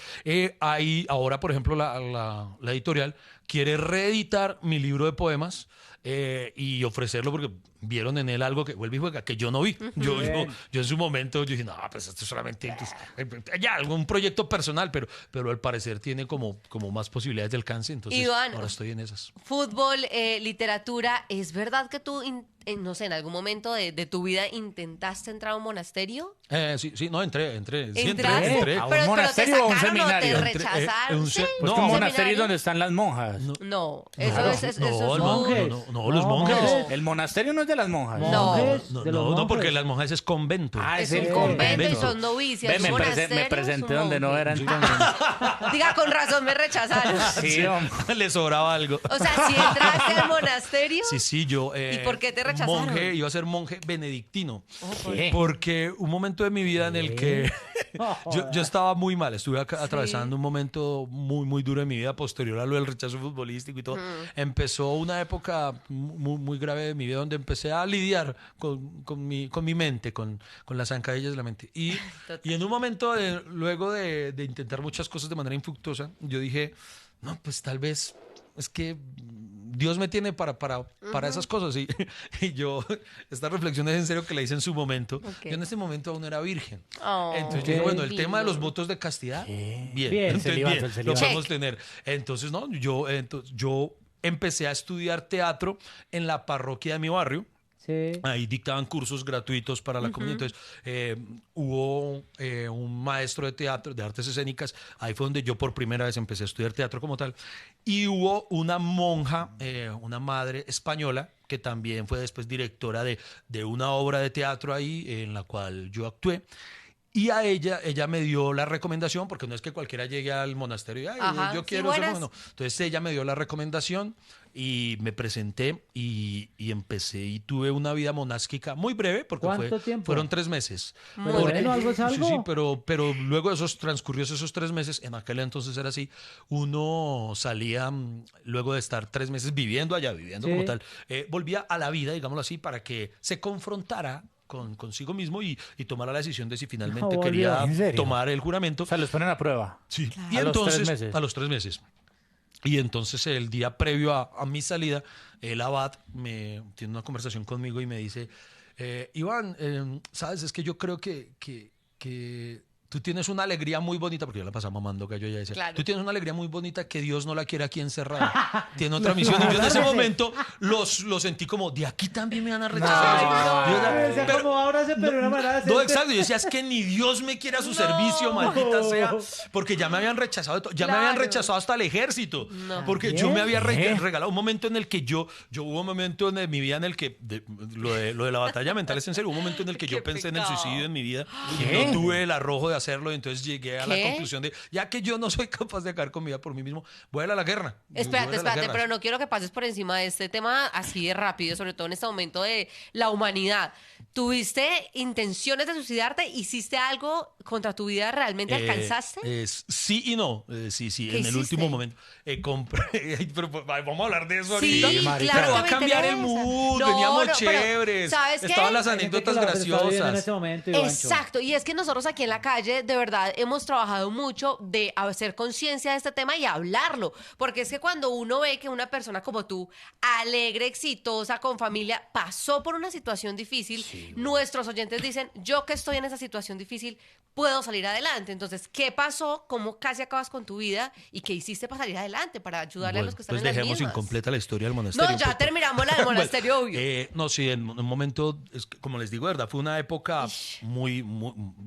ahora, por ejemplo, la editorial quiere reeditar mi libro de poemas y ofrecerlo porque vieron en él algo que vuelve y juega, que yo no vi. Yo en su momento yo dije, no, pues esto es solamente algún proyecto personal, pero al parecer tiene como más posibilidades de alcance. Entonces, Iván, ahora estoy en esas. Fútbol, literatura, ¿es verdad que tú, no sé, en algún momento de tu vida intentaste entrar a un monasterio? Sí, no, entré. Sí, ¿Entraste? entré. ¿A un ¿Pero monasterio o a un seminario? ¿Te rechazaron? Pues un monasterio es donde están las monjas. No, eso es monjes. No, los monjes. El monasterio no es de las monjas. No, porque las monjas es convento. Es un convento y son novicias. Me presenté donde no era entonces. Diga, con razón me rechazaron. Sí, Le sobraba algo. O sea, ¿si entraste al monasterio? Sí, yo. ¿Y por qué te rechazaron? Iba a ser monje benedictino. ¿Qué? Porque un momento de mi vida en el que yo estaba muy mal. Estuve atravesando un momento muy, muy duro en mi vida posterior a lo del rechazo futbolístico y todo. Empezó una época muy, muy grave de mi vida donde empecé a lidiar con mi mente, con las zancadillas de la mente. Y en un momento, luego de intentar muchas cosas de manera infructuosa, yo dije, no, pues tal vez es que Dios me tiene para esas cosas. Y yo, esta reflexión es en serio que la hice en su momento. Okay. Yo en ese momento aún era virgen. Entonces yo dije, bueno, el tema de los votos de castidad, bien, lo podemos tener. Entonces, yo empecé a estudiar teatro en la parroquia de mi barrio. Sí. Ahí dictaban cursos gratuitos para la comunidad. Entonces, hubo un maestro de teatro, de artes escénicas. Ahí fue donde yo por primera vez empecé a estudiar teatro como tal. Y hubo una monja, una madre española, que también fue después directora de una obra de teatro ahí, en la cual yo actué. Y a ella me dio la recomendación, porque no es que cualquiera llegue al monasterio y Ajá, yo sí, quiero ser buenas. bueno. Entonces ella me dio la recomendación y me presenté y empecé y tuve una vida monástica muy breve, porque ¿Cuánto tiempo? fueron 3 meses. Pero bueno, algo es algo. Sí, pero luego de transcurridos esos 3 meses, en aquel entonces era así, uno salía, luego de estar 3 meses viviendo allá, viviendo Sí. como tal, volvía a la vida, digámoslo así, para que se confrontara consigo mismo y tomara la decisión de si finalmente No, quería ¿en serio? tomar el juramento. O sea, los ponen a prueba. Sí. Claro. Y A los entonces, 3 meses. a los 3 meses. Y entonces el día previo a mi salida, el abad tiene una conversación conmigo y me dice, Iván, sabes, es que yo creo que tú tienes una alegría muy bonita, porque yo la pasaba mamando gallo, ella decía, Claro. tú tienes una alegría muy bonita que Dios no la quiere aquí encerrada. Tiene otra misión. Y yo en ese momento lo sentí como, de aquí también me van a rechazar. Ay, Yo no, esa como ahora se pero una manera de no, ser- exacto. Yo decía, es que ni Dios me quiere a su servicio, maldita sea. Porque ya me habían rechazado de todo. Ya me habían Claro. rechazado hasta el ejército. No. Porque yo me había regalado un momento en el que yo hubo un momento en mi vida en el que, lo de la batalla mental es en serio, hubo un momento en el que yo Qué pensé en el pecado. suicidio en mi vida. ¿Qué? No tuve el arrojo de hacerlo, y entonces llegué a la ¿Qué? conclusión de, ya que yo no soy capaz de acabar con mi vida por mí mismo, voy a ir a la guerra. Espérate, pero no quiero que pases por encima de este tema así de rápido, sobre todo en este momento de la humanidad. ¿Tuviste intenciones de suicidarte? ¿Hiciste algo contra tu vida? ¿Realmente alcanzaste? Sí y no. Sí, ¿Qué en el hiciste? último momento. Compré. Pero, vamos a hablar de eso Sí, ahorita. marica. claro Pero va que a me cambiar el interesa. mood. No, Veníamos no, pero, chéveres. ¿sabes qué? Estaban las Hay gente que anécdotas la está viviendo en graciosas. este momento, Ivancho. Exacto, y es que nosotros aquí en la calle de verdad hemos trabajado mucho de hacer conciencia de este tema y hablarlo, porque es que cuando uno ve que una persona como tú, alegre, exitosa, con familia, pasó por una situación difícil, nuestros oyentes dicen, yo que estoy en esa situación difícil, puedo salir adelante. Entonces, ¿qué pasó? ¿Cómo casi acabas con tu vida? ¿Y qué hiciste para salir adelante, para ayudarle a Bueno, los que están pues en las dejemos mismas? incompleta la historia del monasterio. No, ya Pues, terminamos la del monasterio, obvio. No, sí, en un momento, como les digo, verdad, fue una época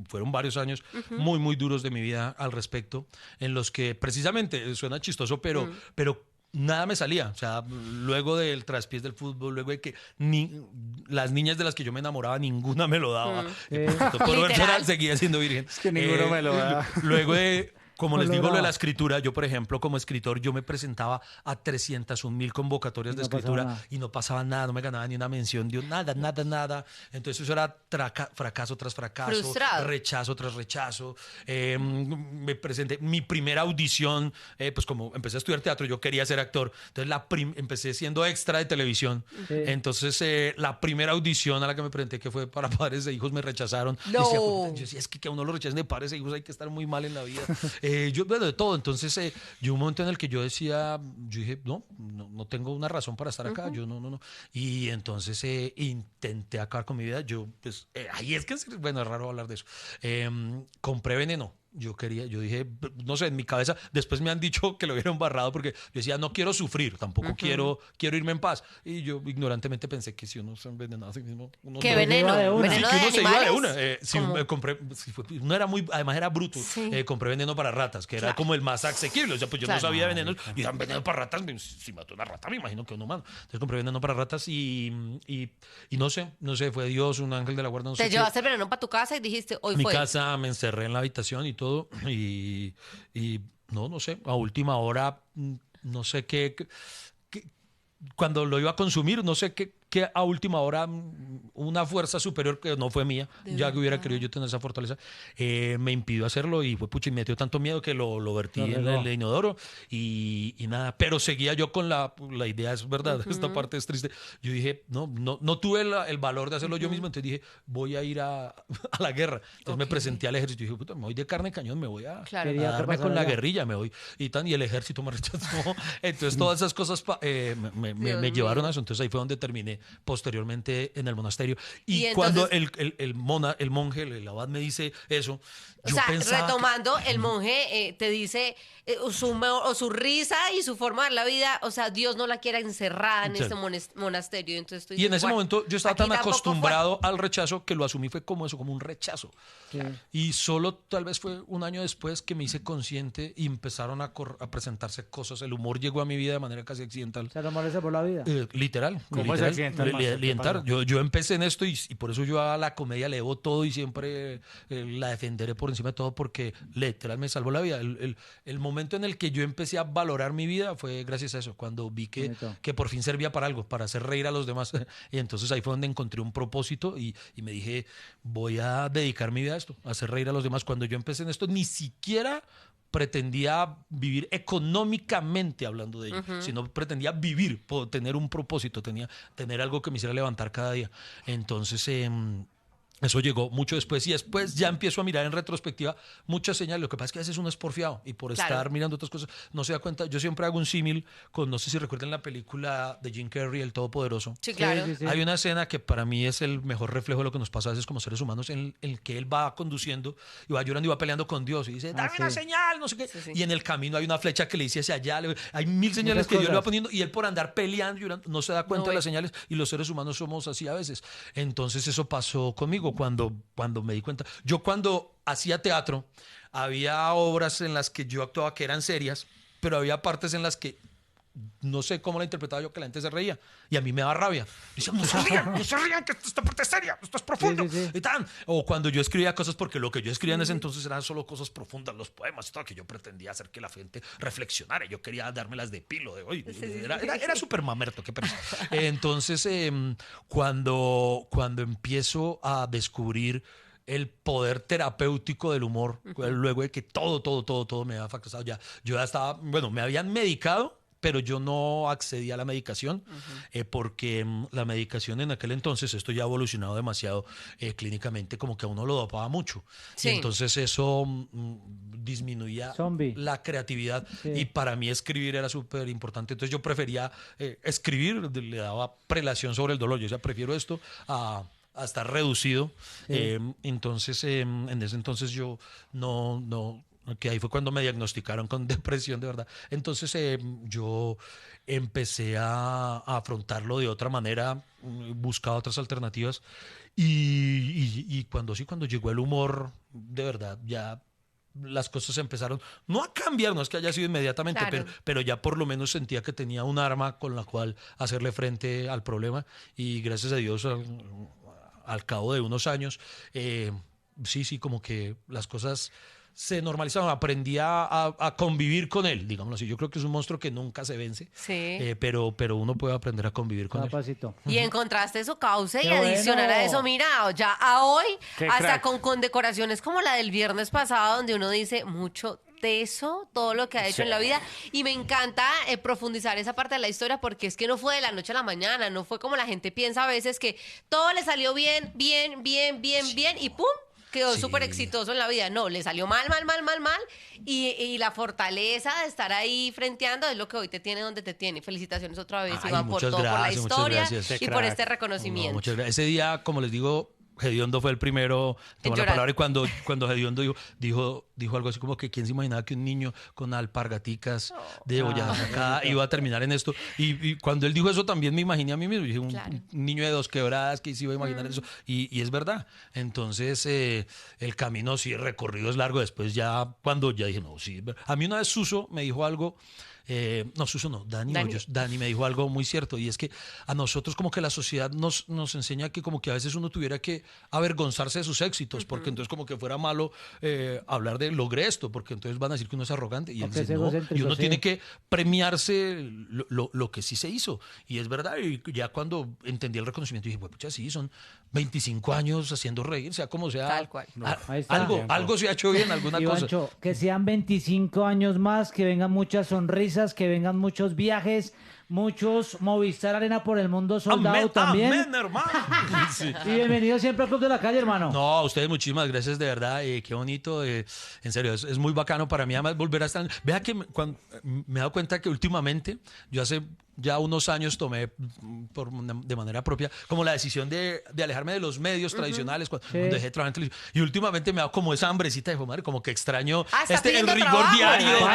fueron varios años muy, muy duros de mi vida al respecto, en los que precisamente, suena chistoso, pero nada me salía. O sea, luego del traspiés del fútbol, luego de que las niñas de las que yo me enamoraba, ninguna me lo daba. Por Literal. persona seguía siendo virgen. Es que ninguno me lo da. Luego de... Como les digo, lo de Colorado. la escritura, yo, por ejemplo, como escritor, yo me presentaba a 301,000 convocatorias Y de no pasaba escritura nada. y no pasaba nada, no me ganaba ni una mención, nada. Entonces eso era fracaso tras fracaso, Frustrado. rechazo tras rechazo. Me presenté, mi primera audición, pues como empecé a estudiar teatro, yo quería ser actor, entonces empecé siendo extra de televisión. Sí. Entonces la primera audición a la que me presenté, que fue para Padres e Hijos, me rechazaron. No. Y decía, "Puta", yo decía, es que a uno lo rechacen de Padres e Hijos hay que estar muy mal en la vida. Bueno, de todo. Entonces, yo un momento en el que yo dije, no tengo una razón para estar acá, yo no. Y entonces intenté acabar con mi vida. Pues, ahí es que, bueno, es raro hablar de eso. Compré veneno. Yo dije, no sé, en mi cabeza, después me han dicho que lo hubiera embarrado porque yo decía, no quiero sufrir, tampoco quiero irme en paz. Y yo ignorantemente pensé que si uno se envenenaba a sí mismo, uno ¿Qué no- veneno? iba de una. ¿Veneno Sí, que de uno se iba de animales? una. Sí, ¿Cómo? me compré, uno era además era bruto. Sí. Compré veneno para ratas, que era Claro. como el más asequible. O sea, pues yo Claro. no sabía venenos. Y dan veneno para ratas. Si mató una rata, me imagino que uno más. Entonces compré veneno para ratas y no sé, fue Dios, un ángel de la guarda. No sé Te qué. llevaste el veneno para tu casa y dijiste, hoy Mi fue. casa, me encerré en la habitación y todo. Y no sé, a última hora, no sé qué cuando lo iba a consumir, no sé qué a última hora una fuerza superior que no fue mía, De ya que hubiera verdad. querido yo tener esa fortaleza, me impidió hacerlo y fue pucha, y me dio tanto miedo que lo vertí Lo en regó. el inodoro y nada, pero seguía yo con la idea, es verdad, esta parte es triste. Yo dije, no tuve el valor de hacerlo yo mismo, entonces dije, voy a ir a la guerra. Entonces me Ok. presenté al ejército y dije, puta, me voy de carne de cañón, me voy a Claro. Quería darme que con la pasara. guerrilla, me voy y el ejército me rechazó. Entonces todas esas cosas me Dios llevaron mío. a eso. Entonces ahí fue donde terminé posteriormente en el monasterio. Y entonces, cuando el monje, el abad me dice eso, yo pensaba retomando, el monje te dice su risa y su forma de ver la vida, o sea, Dios no la quiera encerrada en este monasterio. Entonces y en ese momento yo estaba tan acostumbrado al rechazo que lo asumí fue como eso, como un rechazo. Claro. Y solo tal vez fue un año después que me hice consciente y empezaron a presentarse cosas. El humor llegó a mi vida de manera casi accidental. ¿Se enamoró por la vida? Literal. ¿Cómo literal, es accidental? Yo empecé en esto y por eso yo a la comedia le debo todo y siempre la defenderé por encima de todo porque literal me salvó la vida. El momento en el que yo empecé a valorar mi vida fue gracias a eso, cuando vi que por fin servía para algo, para hacer reír a los demás. Y entonces ahí fue donde encontré un propósito y me dije, voy a dedicar mi vida a esto, a hacer reír a los demás. Cuando yo empecé en esto, ni siquiera pretendía vivir económicamente hablando de ello, sino pretendía vivir, tener un propósito, tener algo que me hiciera levantar cada día. Entonces, eso llegó mucho después y después ya empiezo a mirar en retrospectiva muchas señales. Lo que pasa es que a veces uno es porfiado y por estar mirando otras cosas no se da cuenta. Yo siempre hago un símil con, no sé si recuerdan la película de Jim Carrey, El Todopoderoso. Sí, claro. Sí. Hay una escena que para mí es el mejor reflejo de lo que nos pasa a veces como seres humanos, en el que él va conduciendo y va llorando y va peleando con Dios y dice, dame una señal, no sé qué. Sí. Y en el camino hay una flecha que le dice hacia allá. Hay 1000 señales que Dios le va poniendo y él por andar peleando, llorando, no se da cuenta de las señales y los seres humanos somos así a veces. Entonces eso pasó conmigo cuando me di cuenta. Yo cuando hacía teatro, había obras en las que yo actuaba que eran serias, pero había partes en las que no sé cómo la interpretaba yo, que la gente se reía y a mí me daba rabia. Decía, no se rían, que esta parte es seria, esto es profundo. Sí. Y tan. O cuando yo escribía cosas, porque lo que yo escribía en ese entonces eran solo cosas profundas, los poemas y todo, que yo pretendía hacer que la gente reflexionara. Yo quería dármelas de pilo. Era súper mamerto, qué pereza. Entonces, cuando empiezo a descubrir el poder terapéutico del humor, luego de que todo me había fracasado, yo ya estaba, me habían medicado, pero yo no accedí a la medicación porque la medicación en aquel entonces, esto ya ha evolucionado demasiado clínicamente, como que a uno lo dopaba mucho. Sí. Y entonces eso disminuía la creatividad y para mí escribir era súper importante. Entonces yo prefería escribir, le daba prelación sobre el dolor. Yo prefiero esto a estar reducido. Entonces, en ese entonces yo que ahí fue cuando me diagnosticaron con depresión de verdad. Entonces yo empecé a afrontarlo de otra manera, buscaba otras alternativas y cuando llegó el humor, de verdad, ya las cosas empezaron, no a cambiar, no es que haya sido inmediatamente, pero ya por lo menos sentía que tenía un arma con la cual hacerle frente al problema y gracias a Dios al cabo de unos años, sí, como que las cosas se normalizaron, aprendí a convivir con él, digámoslo así. Yo creo que es un monstruo que nunca se vence, pero uno puede aprender a convivir con él. Y encontraste su causa y adicional a eso, mira, ya a hoy, hasta con condecoraciones como la del viernes pasado, donde uno dice mucho teso, todo lo que ha hecho en la vida, y me encanta profundizar esa parte de la historia, porque es que no fue de la noche a la mañana, no fue como la gente piensa a veces, que todo le salió bien, y ¡pum!, quedó súper exitoso en la vida. No, le salió mal, y la fortaleza de estar ahí frenteando es lo que hoy te tiene donde te tiene. Felicitaciones otra vez, Iván, por todo, por la historia y por este reconocimiento. No, muchas gracias. Ese día, como les digo, Gediondo fue el primero en tomar la palabra y cuando Gediondo dijo algo así como que quién se imaginaba que un niño con alpargaticas de Boyacá iba a terminar en esto, y cuando él dijo eso también me imaginé a mí mismo. Dije, un niño de 2 quebradas que se iba a imaginar eso, y es verdad. Entonces el camino recorrido es largo. Después ya cuando ya dije no, sí, a mí una vez Suso me dijo algo. Suso no, Dani me dijo algo muy cierto, y es que a nosotros como que la sociedad nos enseña que como que a veces uno tuviera que avergonzarse de sus éxitos, porque entonces como que fuera malo hablar de logré esto, porque entonces van a decir que uno es arrogante, y él dice, no, y uno tiene que premiarse lo que sí se hizo, y es verdad. Y ya cuando entendí el reconocimiento dije, pucha, sí, son 25 años haciendo reír, sea como sea. Tal cual. Algo se ha hecho bien, alguna Ivancho, cosa. Que sean 25 años más, que vengan muchas sonrisas, que vengan muchos viajes, muchos Movistar Arena por el mundo soldado también. Amén, hermano. Sí. Y bienvenido siempre al Club de la Calle, hermano. No, a ustedes muchísimas gracias, de verdad. Qué bonito. En serio, es muy bacano para mí además volver a estar. Vea que me he dado cuenta que últimamente, yo hace ya unos años tomé de manera propia como la decisión de alejarme de los medios tradicionales cuando dejé de trabajar en televisión. Y últimamente me ha dado como esa hambrecita de madre, como que extraño el rigor trabajo, diario.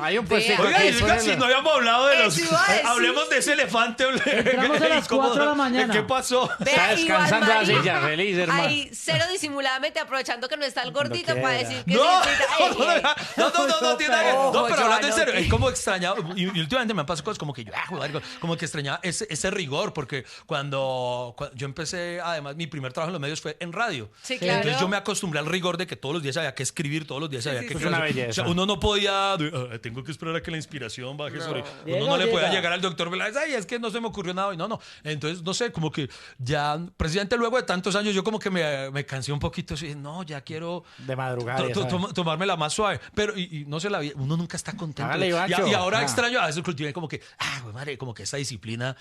Hay un puestico. Oiga, si no habíamos hablado de los... Eso iba a decir. Hablemos de ese elefante. Entramos a las 4 de la mañana. ¿Qué pasó? Vea, Está descansando Iván la Mari, silla, feliz, hermano. ahí cero disimuladamente aprovechando que no está el gordito para decir que No, sí, tiene nada que ver. No, Ojo, pero hablando en serio, Giovanotti. es como extrañado. Y últimamente me han pasado cosas como que yo, como que extrañaba ese rigor, porque cuando yo empecé, además, mi primer trabajo en los medios fue en radio. Sí, claro. Entonces yo me acostumbré al rigor de que todos los días había que escribir, todos los días había que Es una crear. belleza. O sea, uno no podía, tengo que esperar a que la inspiración baje sobre. Uno no le Llega. podía llegar al doctor Veláez, ay, es que no se me ocurrió nada hoy. No. Entonces, no sé, como que ya, precisamente luego de tantos años, yo como que me cansé un poquito. Así, no, ya quiero De madrugada. tomármela más suave. Pero, y no sé, la vida, uno nunca está contento. Hágale, Ivancho. Y ahora Ah. extraño a veces cultivé como que, güey, madre, como que esa disciplina,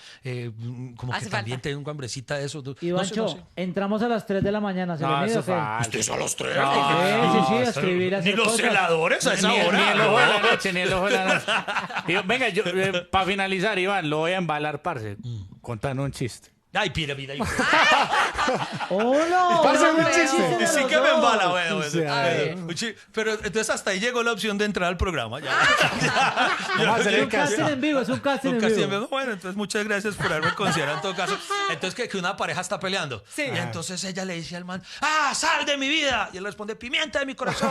como Hace que también falta. tengo hambrecita de eso. Ivancho, No sé. entramos a las 3 de la mañana. ¿Se le No, mide eso o qué? falta. Ustedes a los tres. Sí, a escribir, a Ni hacer los cosas. celadores a esa Ni hora. el ojo de la noche, ni el ojo de la noche. Venga, yo, para finalizar, Iván, lo voy a embalar, parce. Contando un chiste. Ay, pira. ¡Hola! Parce, hola, un chiste. de Sí los que me dos. embala, güey. O sea, Pero entonces hasta ahí llegó la opción de entrar al programa. Ya. Vamos a hacer Es el un casting en vivo, es un casting en Casi en vivo. vez, bueno, entonces muchas gracias por haberme considerado en todo caso. Entonces que una pareja está peleando. Sí. Y entonces ella le dice al man, sal de mi vida. Y él responde, pimienta de mi corazón.